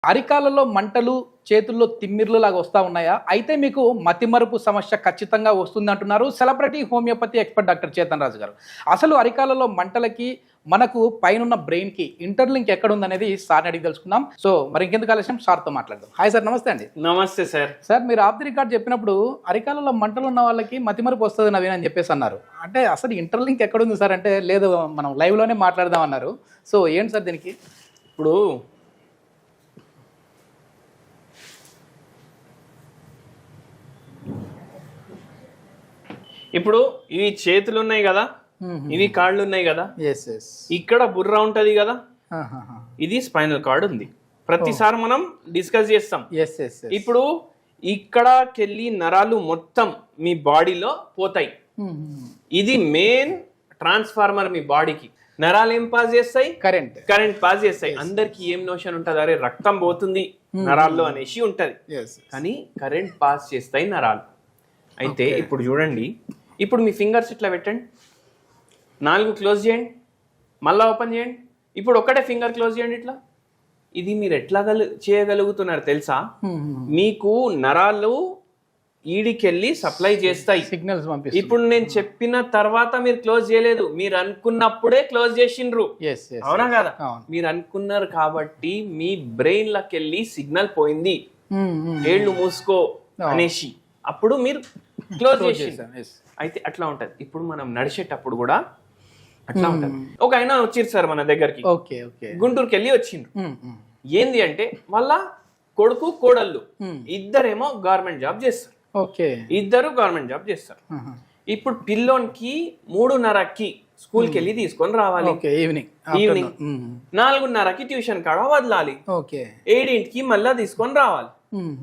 అరికాలలో మంటలు, చేతుల్లో తిమ్మిర్లు లాగా వస్తా ఉన్నాయా? అయితే మీకు మతిమరుపు సమస్య ఖచ్చితంగా వస్తుంది అంటున్నారు celebrity homeopathy expert doctor Chetan Raju గారు. అసలు అరికాలలో మంటలకి మనకు పైనున్న బ్రెయిన్కి ఇంటర్లింక్ ఎక్కడ ఉందనేది సార్ని అడిగి తెలుసుకుందాం. సో మరి ఇంకెందుకు ఆలస్యం, సార్తో మాట్లాడదాం. హాయ్ సార్, నమస్తే అండి. నమస్తే సార్. సార్, మీరు ఆఫ్ ది రికార్డ్ చెప్పినప్పుడు అరికాలలో మంటలు ఉన్న వాళ్ళకి మతిమరుపు వస్తుంది నవీన్ అని చెప్పేసి అన్నారు. అంటే అసలు ఇంటర్లింక్ ఎక్కడ ఉంది సార్ అంటే, లేదు మనం లైవ్లోనే మాట్లాడదాం అన్నారు. సో ఏంటి సార్ దీనికి? ఇప్పుడు ఇవి చేతులు ఉన్నాయి కదా, ఇవి కాళ్ళు ఉన్నాయి కదా, ఇక్కడ బుర్ర ఉంటది కదా, ఇది స్పైనల్ కార్డ్ ఉంది. ప్రతిసారి మనం డిస్కస్ చేస్తాం. ఇప్పుడు ఇక్కడకెళ్ళి నరాలు మొత్తం మీ బాడీలో పోతాయి. ఇది మెయిన్ ట్రాన్స్ఫార్మర్ మీ బాడీకి. నరాలు ఏం పాస్ చేస్తాయి? కరెంట్ పాస్ చేస్తాయి. అందరికి ఏం నోషన్ ఉంటది, అరే రక్తం పోతుంది నరాల్లో అనేసి ఉంటది, కానీ కరెంట్ పాస్ చేస్తాయి నరాలు. అయితే ఇప్పుడు చూడండి, ఇప్పుడు మీ ఫింగర్స్ ఇట్లా పెట్టండి, 4 క్లోజ్ చేయండి, మళ్ళీ ఓపెన్ చేయండి. ఇప్పుడు ఒకటే ఫింగర్ క్లోజ్ చేయండి ఇట్లా. ఇది మీరు ఎట్లా చేయగలుగుతున్నారు తెలుసా? మీకు నరాలు ఈడికెళ్ళి సప్లై చేస్తాయి సిగ్నల్స్. ఇప్పుడు నేను చెప్పిన తర్వాత మీరు క్లోజ్ చేయలేదు, మీరు అనుకున్నప్పుడే క్లోజ్ చేసిండ్రు, అవునా కదా? మీరు అనుకున్నారు కాబట్టి మీ బ్రెయిన్ లకెళ్ళి సిగ్నల్ పోయింది, ఏళ్ళు మూసుకో అనేసి, అప్పుడు మీరు క్లోజ్ చేసిండ్రు. అయితే అట్లా ఉంటది. ఇప్పుడు మనం నడిచేటప్పుడు కూడా అట్లా ఉంటది. ఒక ఆయన వచ్చిర్రు సార్ మన దగ్గరికి, గుంటూరుకి వెళ్ళి వచ్చిండ్రు. ఏంది అంటే వాళ్ళ కొడుకు కోడళ్ళు ఇద్దరేమో గవర్నమెంట్ జాబ్ చేస్తారు. ఇద్దరు గవర్నమెంట్ జాబ్ చేస్తారు. ఇప్పుడు పిల్లోనికి 3:30కి స్కూల్కి వెళ్ళి తీసుకొని రావాలి, ఈవినింగ్ 4:30కి ట్యూషన్ కాడ వదలాలి, 7కి మళ్ళా తీసుకొని రావాలి.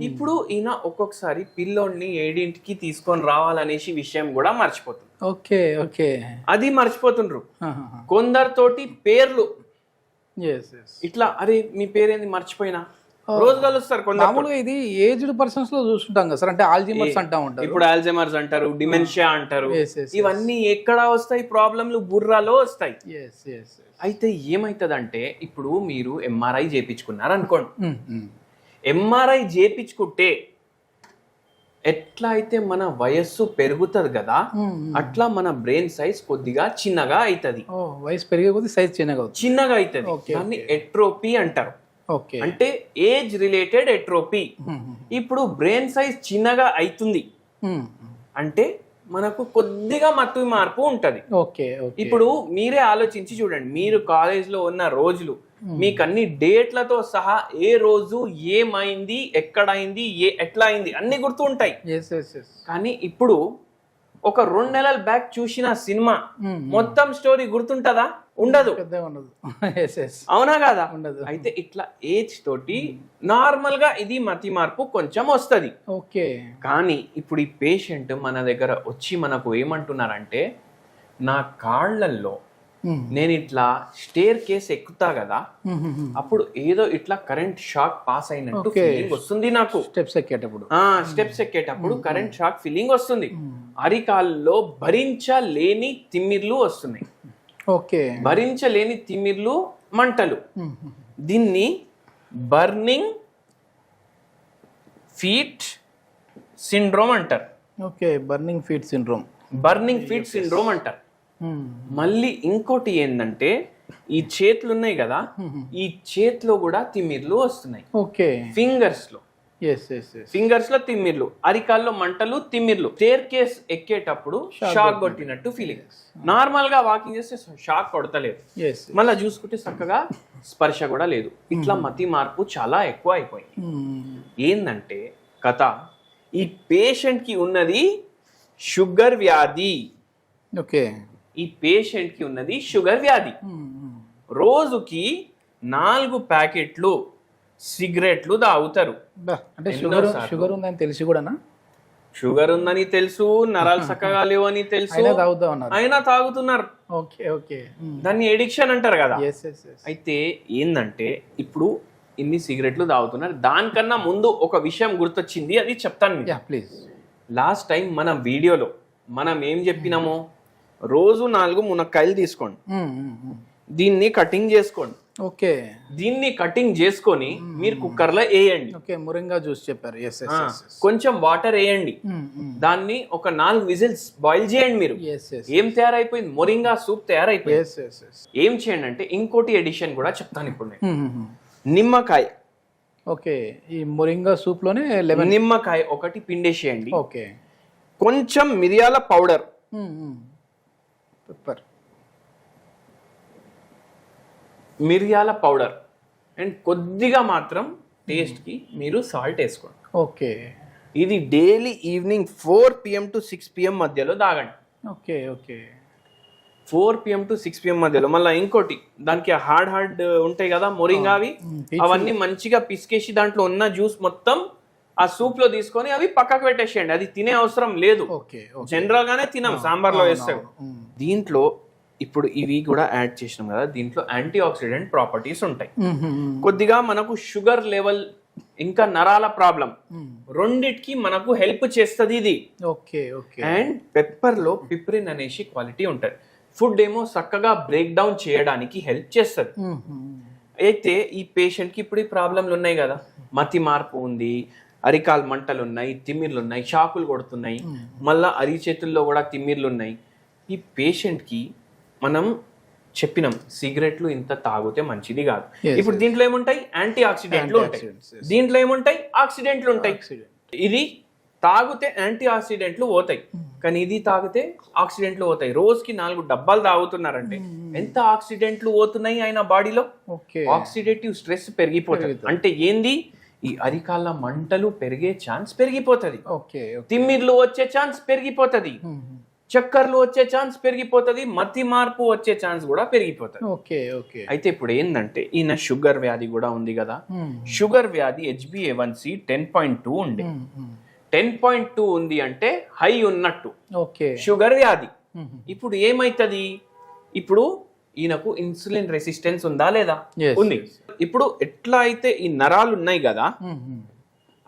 ఇప్పుడు ఈయన ఒక్కొక్కసారి పిల్లోడిని 7కి తీసుకొని రావాలనేసి విషయం కూడా మర్చిపోతుంది. అది మర్చిపోతుండ్రు. కొందరితోటి పేర్లు ఇట్లా, అరే మీ పేరేంది మర్చిపోయినా, రోజు కలుస్తారు. కొందరు ఇది ఏజ్డ్ పర్సన్స్ లో చూస్తుంటాం కదా సార్, అంటే ఆల్జీమర్స్ అంటా ఉంటారు. ఇప్పుడు ఆల్జీమర్స్ అంటారు, డిమెన్షియా అంటారు. ఇవన్నీ ఎక్కడ వస్తాయి? ప్రాబ్లంలు బుర్రాలో వస్తాయి. అయితే ఏమైతుందంటే, ఇప్పుడు మీరు ఎంఆర్ఐ చేయించుకున్నారు అనుకోండి, ఎంఆర్ఐ చేయించుకుంటే ఎట్లా అయితే మన వయస్సు పెరుగుతుంది కదా, అట్లా మన బ్రెయిన్ సైజ్ కొద్దిగా చిన్నగా అవుతుంది. వయసు పెరిగే కొద్ది సైజ్ చిన్నగా అవుతుంది. దాన్ని ఎట్రోపీ అంటారు. అంటే ఏజ్ రిలేటెడ్ ఎట్రోపీ. ఇప్పుడు బ్రెయిన్ సైజ్ చిన్నగా అవుతుంది అంటే మనకు కొద్దిగా మత్తు మార్పు ఉంటది. ఇప్పుడు మీరే ఆలోచించి చూడండి, మీరు కాలేజ్ లో ఉన్న రోజులు మీకు అన్ని డేట్లతో సహా ఏ రోజు ఏమైంది, ఎక్కడైంది, ఎట్లా అయింది అన్ని గుర్తు ఉంటాయి. కానీ ఇప్పుడు ఒక 2 నెలల బ్యాక్ చూసిన సినిమా మొత్తం స్టోరీ గుర్తుంటదా? ఉండదు. అవునా కదా? అయితే ఇట్లా ఏజ్ తోటి నార్మల్ గా ఇది మతి మార్పు కొంచెం వస్తుంది. కానీ ఇప్పుడు ఈ పేషెంట్ మన దగ్గర వచ్చి మనకు ఏమంటున్నారంటే, నా కాళ్ళల్లో నేను ఇట్లా స్టేర్ కేస్ ఎక్కుతా కదా, అప్పుడు ఏదో ఇట్లా కరెంట్ షాక్ పాస్ అయినట్టు ఫీలింగ్ వస్తుంది నాకు. స్టెప్స్ ఎక్కేటప్పుడు కరెంట్ షాక్ ఫీలింగ్ వస్తుంది. అరికాల్లో భరించలేని తిమ్మిర్లు వస్తున్నాయి. భరించలేని తిమ్మిర్లు, మంటలు. దీన్ని బర్నింగ్ ఫీట్ సిండ్రోమ్ అంటారు. బర్నింగ్ ఫీట్ సిండ్రోమ్ అంటారు. మళ్ళీ ఇంకోటి ఏంటంటే, ఈ చేతులు ఉన్నాయి కదా, ఈ చేతిలో కూడా తిమ్మిర్లు వస్తున్నాయి. ఫింగర్స్ లో తిమ్మిర్లు, అరికాల్లో మంటలు, తిమ్మిర్లు. స్టేర్ కేస్ ఎక్కేటప్పుడు షాక్ కొట్టినట్టు ఫీలింగ్. నార్మల్ గా వాకింగ్ చేస్తే షాక్ కొడతలేదు, మళ్ళీ చూసుకుంటే చక్కగా స్పర్శ కూడా లేదు. ఇట్లా మతి మార్పు చాలా ఎక్కువ అయిపోయింది. ఏంటంటే కథ, ఈ పేషెంట్ కి ఉన్నది షుగర్ వ్యాధి. ఈ పేషెంట్ కి ఉన్నది షుగర్ వ్యాధి. రోజుకి 4 ప్యాకెట్లు సిగరెట్లు తాగుతారు. షుగర్ ఉందని తెలిసి కూడా, షుగర్ ఉందని తెలుసు, నరాలు చక్కగా లేవని తెలుసు, అయినా తాగుతున్నారు. దాన్ని ఎడిక్షన్ అంటారు కదా. అయితే ఏంటంటే, ఇప్పుడు ఇన్ని సిగరెట్లు తాగుతున్నారు. దానికన్నా ముందు ఒక విషయం గుర్తొచ్చింది, అది చెప్తాను ప్లీజ్. లాస్ట్ టైం మన వీడియోలో మనం ఏం చెప్పినామో, రోజు 4 మునక్కాయలు తీసుకోండి, దీన్ని కటింగ్ చేసుకోండి, ఓకే దీన్ని కటింగ్ చేసుకొని మీరు కుక్కర్ లో వేయండి. ఓకే మురింగా జ్యూస్ చెప్పారు. కొంచెం వాటర్ వేయండి, దాన్ని ఒక 4 విజిల్స్ బాయిల్ చేయండి. మీరు ఏం తయారైపోయింది? మొరింగా సూప్ తయారైపోయింది. ఏం చేయండి అంటే ఇంకోటి ఎడిషన్ కూడా చెప్తాను ఇప్పుడు నేను. నిమ్మకాయ. ఓకే ఈ మొరింగా సూప్ లోనే నిమ్మకాయ ఒకటి పిండేసేయండి. ఓకే కొంచెం మిరియాల పౌడర్, పెప్పర్, మిరియాల పౌడర్ అండ్ కొద్దిగా మాత్రం టేస్ట్ కి మీరు సాల్ట్ వేసుకోండి. ఓకే ఇది daily evening 4 PM to 6 PM మధ్యలో తాగండి. Okay okay 4 PM to 6 PM మధ్యలో. మళ్ళీ ఇంకోటి, దానికి హార్డ్ ఉంటాయి కదా మొరింగా, అవన్నీ మంచిగా పిసికేసి దాంట్లో ఉన్న జ్యూస్ మొత్తం ఆ సూప్ లో తీసుకొని అవి పక్కకు పెట్టేసేయండి. అది తినే అవసరం లేదు. జనరల్ గానే తినాం, సాంబార్ లో వేస్తాం. దీంట్లో ఇప్పుడు ఇవి కూడా యాడ్ చేసినాం కదా, దీంట్లో యాంటీ ఆక్సిడెంట్ ప్రాపర్టీస్ ఉంటాయి. కొద్దిగా మనకు షుగర్ లెవెల్ ఇంకా నరాల ప్రాబ్లం రెండిటికి మనకు హెల్ప్ చేస్తుంది ఇది. ఓకే ఓకే అండ్ పెప్పర్ లో పిప్రిన్ అనేసి క్వాలిటీ ఉంటుంది. ఫుడ్ ఏమో చక్కగా బ్రేక్ డౌన్ చేయడానికి హెల్ప్ చేస్తుంది. అయితే ఈ పేషెంట్ కి ఇప్పుడు ఈ ప్రాబ్లంలు ఉన్నాయి కదా, మతి మార్పు ఉంది, అరికాలు మంటలు ఉన్నాయి, తిమ్మిర్లు ఉన్నాయి, షాకులు కొడుతున్నాయి, మళ్ళా అరిచేతుల్లో కూడా తిమ్మిర్లు ఉన్నాయి. ఈ పేషెంట్ కి మనం చెప్పినాం సిగరెట్లు ఇంత తాగితే మంచిది కాదు. ఇప్పుడు దీంట్లో ఏముంటాయి? యాంటీ ఆక్సిడెంట్లు ఉంటాయి. దీంట్లో ఏముంటాయి? ఆక్సిడెంట్లు ఉంటాయి. ఇది తాగితే యాంటీ ఆక్సిడెంట్లు పోతాయి, కానీ ఇది తాగితే ఆక్సిడెంట్లు పోతాయి. రోజుకి 4 డబ్బాలు తాగుతున్నారంటే ఎంత ఆక్సిడెంట్లు పోతున్నాయి ఆయన బాడీలో? ఆక్సిడేటివ్ స్ట్రెస్ పెరిగిపోతుంది. అంటే ఏంది? ఈ అరికాళ్ళ మంటలు పెరిగే ఛాన్స్ పెరిగిపోతుంది, తిమ్మిర్లు వచ్చే ఛాన్స్ పెరిగిపోతుంది, చక్కర్లు వచ్చే ఛాన్స్ పెరిగిపోతుంది, మతి మార్పు వచ్చే ఛాన్స్ కూడా పెరిగిపోతుంది. అయితే ఇప్పుడు ఏంటంటే ఈయన షుగర్ వ్యాధి కూడా ఉంది కదా. షుగర్ వ్యాధి HbA1c 10.2 ఉంది. 10.2 ఉంది అంటే హై ఉన్నట్టు షుగర్ వ్యాధి. ఇప్పుడు ఏమైతుంది? ఇప్పుడు ఈయనకు ఇన్సులిన్ రెసిస్టెన్స్ ఉందా లేదా? ఉంది. ఇప్పుడు ఎట్లా అయితే ఈ నరాలు ఉన్నాయి కదా,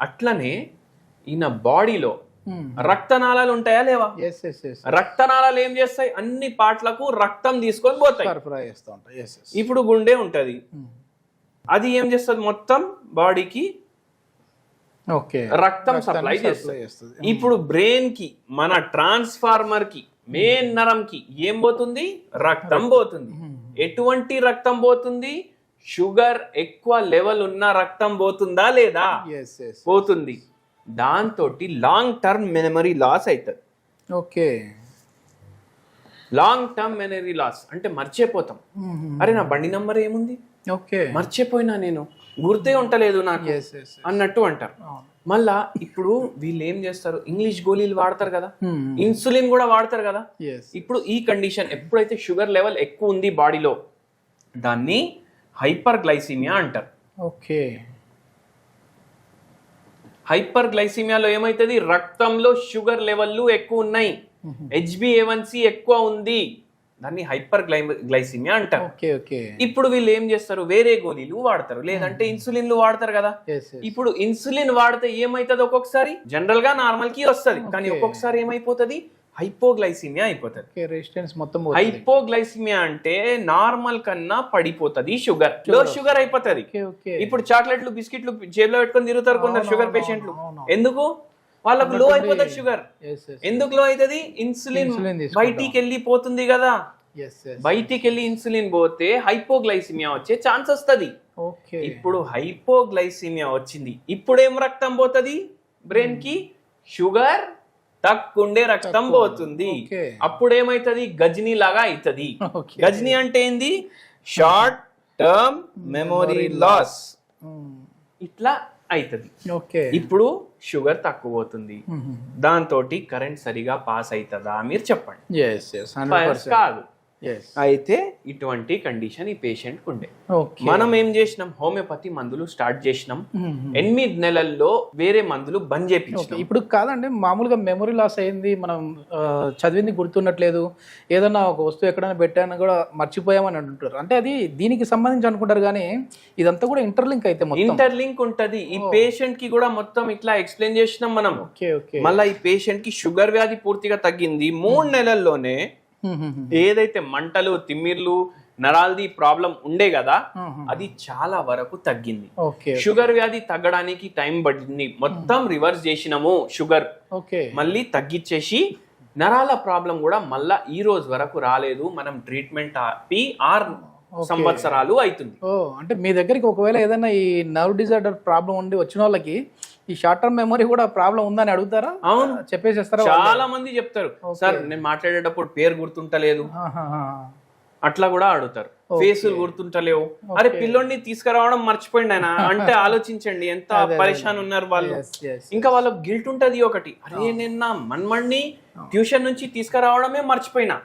అట్లనే ఈయన బాడీలో రక్తనాళాలు ఉంటాయా లేవా? రక్తనాళాలు ఏం చేస్తాయి? అన్ని పార్ట్లకు రక్తం తీసుకొని పోతాయి. ఇప్పుడు గుండె ఉంటది, అది ఏం చేస్తుంది? మొత్తం బాడీకి రక్తం సప్లై చేస్తుంది. ఇప్పుడు బ్రెయిన్ కి, మన ట్రాన్స్ఫార్మర్ కి, మెయిన్ నరం కి ఏం పోతుంది? రక్తం పోతుంది. ఎటువంటి రక్తం పోతుంది? షుగర్ ఎక్కువ లెవెల్ ఉన్న రక్తం పోతుందా లేదా? పోతుంది. దాంతో లాంగ్ టర్మ్ మెమరీ లాస్ అవుతుంది. Okay long term memory loss అంటే మర్చిపోతాం. అరే నా బండి నంబర్ ఏముంది, మర్చిపోయినా, నేను గుర్తే ఉంటలేదు నాకు అన్నట్టు అంటారు. మళ్ళా ఇప్పుడు వీళ్ళు ఏం చేస్తారు? ఇంగ్లీష్ గోళీలు వాడతారు కదా, ఇన్సులిన్ కూడా వాడతారు కదా. ఇప్పుడు ఈ కండిషన్ ఎప్పుడైతే షుగర్ లెవెల్ ఎక్కువ ఉంది బాడీలో, దాన్ని హైపర్ గ్లైసీమియా అంటారు. ఓకే హైపర్ గ్లైసీమియాలో ఏమైతుంది? రక్తంలో షుగర్ లెవెల్లు ఎక్కువ ఉన్నాయి, HbA1c ఎక్కువ ఉంది, దాన్ని హైపర్ గ్లైసీమియా అంటారు. ఇప్పుడు వీళ్ళు ఏం చేస్తారు? వేరే గోళీలు వాడతారు, లేదంటే ఇన్సులిన్లు వాడతారు కదా. ఇప్పుడు ఇన్సులిన్ వాడితే ఏమైతుంది? ఒక్కొక్కసారి జనరల్ గా నార్మల్ కి వస్తుంది, కానీ ఒక్కొక్కసారి ఏమైపోతుంది? హైపోగ్లైసీమియా అయిపోతుంది. హైపోగ్లైసీమియా అంటే నార్మల్ కన్నా పడిపోతుంది షుగర్, లో షుగర్ అయిపోతుంది. ఇప్పుడు చాక్లెట్లు, బిస్కెట్లు జేబులో పెట్టుకొని తిరుగుతారు కొందరు షుగర్ పేషెంట్లు. ఎందుకు? వాళ్ళకు లో అయిపోతుంది షుగర్. ఎందుకు లో అవుతుంది? ఇన్సులిన్ బయటికి వెళ్ళిపోతుంది కదా. బయటికి వెళ్ళి ఇన్సులిన్ పోతే హైపోగ్లైసీమియా వచ్చే ఛాన్స్ వస్తుంది. ఇప్పుడు హైపోగ్లైసీమియా వచ్చింది, ఇప్పుడు ఏం రక్తం పోతుంది? బ్రెయిన్ కి షుగర్ తక్కుండే రక్తం పోతుంది. అప్పుడు ఏమైతుంది? గజనీ లాగా అవుతుంది. గజనీ అంటే ఏంది? Short term memory loss. ఇట్లా అవుతుంది. ఇప్పుడు షుగర్ తక్కువ అవుతుంది, దాంతో కరెంట్ సరిగా పాస్ అవుతుందా మీరు చెప్పండి. కాదు. అయితే ఇటువంటి కండిషన్ ఈ పేషెంట్ కు ఉండే. మనం ఏం చేసినాం? హోమియోపతి మందులు స్టార్ట్ చేసినాం. 8 నెలల్లో వేరే మందులు బంద్ చేయించాం. ఇప్పుడు కాదండి, మామూలుగా మెమరీ లాస్ అయింది, మనం చదివింది గుర్తున్నట్లేదు, ఏదన్నా ఒక వస్తువు ఎక్కడైనా పెట్టాను కూడా మర్చిపోయామని అంటుంటారు. అంటే అది దీనికి సంబంధించి అనుకుంటారు, కానీ ఇదంతా కూడా ఇంటర్లింక్ అయితే ఇంటర్లింక్ ఉంటది. ఈ పేషెంట్ కి కూడా మొత్తం ఇట్లా ఎక్స్ప్లెయిన్ చేసినాం మనం. మళ్ళీ ఈ పేషెంట్ కి షుగర్ వ్యాధి పూర్తిగా తగ్గింది. 3 నెలల్లోనే ఏదైతే మంటలు, తిమ్మిర్లు, నరాలది ప్రాబ్లం ఉండే కదా, అది చాలా వరకు తగ్గింది. ఓకే. షుగర్ వ్యాధి తగ్గడానికి టైం పడింది, మొత్తం రివర్స్ చేసినాము. షుగర్ ఓకే మళ్ళీ తగ్గించేసి నరాల ప్రాబ్లం కూడా మళ్ళా ఈ రోజు వరకు రాలేదు. మనం ట్రీట్మెంట్ ఆపి 6 సంవత్సరాలు అవుతుంది. ఓ అంటే మీ దగ్గరికి ఒకవేళ ఏదైనా ఈ నర్వ్ డిజార్డర్ ప్రాబ్లం ఉండి వచ్చిన వాళ్ళకి ఈ షార్ట్ టర్మ్ మెమరీ కూడా ప్రాబ్లం ఉందని అడుగుతారా? అవును, చెప్పేసేస్తారా? చాలా మంది చెప్తారు, సార్ నేను మాట్లాడేటప్పుడు పేరు గుర్తుంటలేదు, అట్లా కూడా అడుగుతారు. ఫేసులు గుర్తుంటలేవు, అరే పిల్లోడిని తీసుకురావడం మర్చిపోయింది ఆయన అంటే ఆలోచించండి ఎంత పరేషాన్ ఉన్నారు వాళ్ళు. ఇంకా వాళ్ళకి గిల్ట్ ఉంటది ఒకటి, అరే నేను నా మన్మణ్ణి ట్యూషన్ నుంచి తీసుకురావడమే మర్చిపోయినా.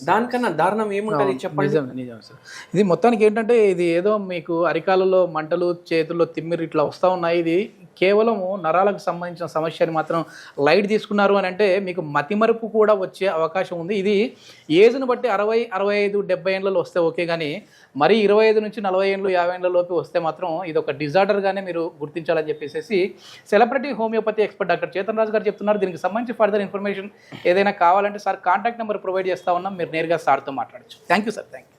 దానికన్నా దారుణం ఏముంటది చెప్పండి. నిజం సార్. ఇది మొత్తానికి ఏంటంటే ఇది ఏదో మీకు అరికాలలో మంటలు, చేతుల్లో తిమ్మిరి ఇట్లా వస్తూ ఉన్నాయి, ఇది కేవలము నరాలకు సంబంధించిన సమస్యని మాత్రం లైట్ తీసుకున్నారు అని అంటే మీకు మతిమరుపు కూడా వచ్చే అవకాశం ఉంది. ఇది ఏజ్ను బట్టి 60, 65, 70 ఏళ్ళలో వస్తే ఓకే, కానీ మరీ 25 నుంచి 40 ఏళ్ళు 50 ఏళ్ళ లోపు వస్తే మాత్రం ఇది ఒక డిజార్డర్గానే మీరు గుర్తించాలని చెప్పేసి celebrity homeopathy expert doctor Chetan Raju గారు చెప్తున్నారు. దీనికి సంబంధించి ఫర్దర్ ఇన్ఫర్మేషన్ ఏదైనా కావాలంటే సార్ కాంటాక్ట్ నెంబర్ ప్రొవైడ్ చేస్తా ఉన్నాం, మీరు నేరుగా సార్తో మాట్లాడచ్చు. Thank you sir. Thank you.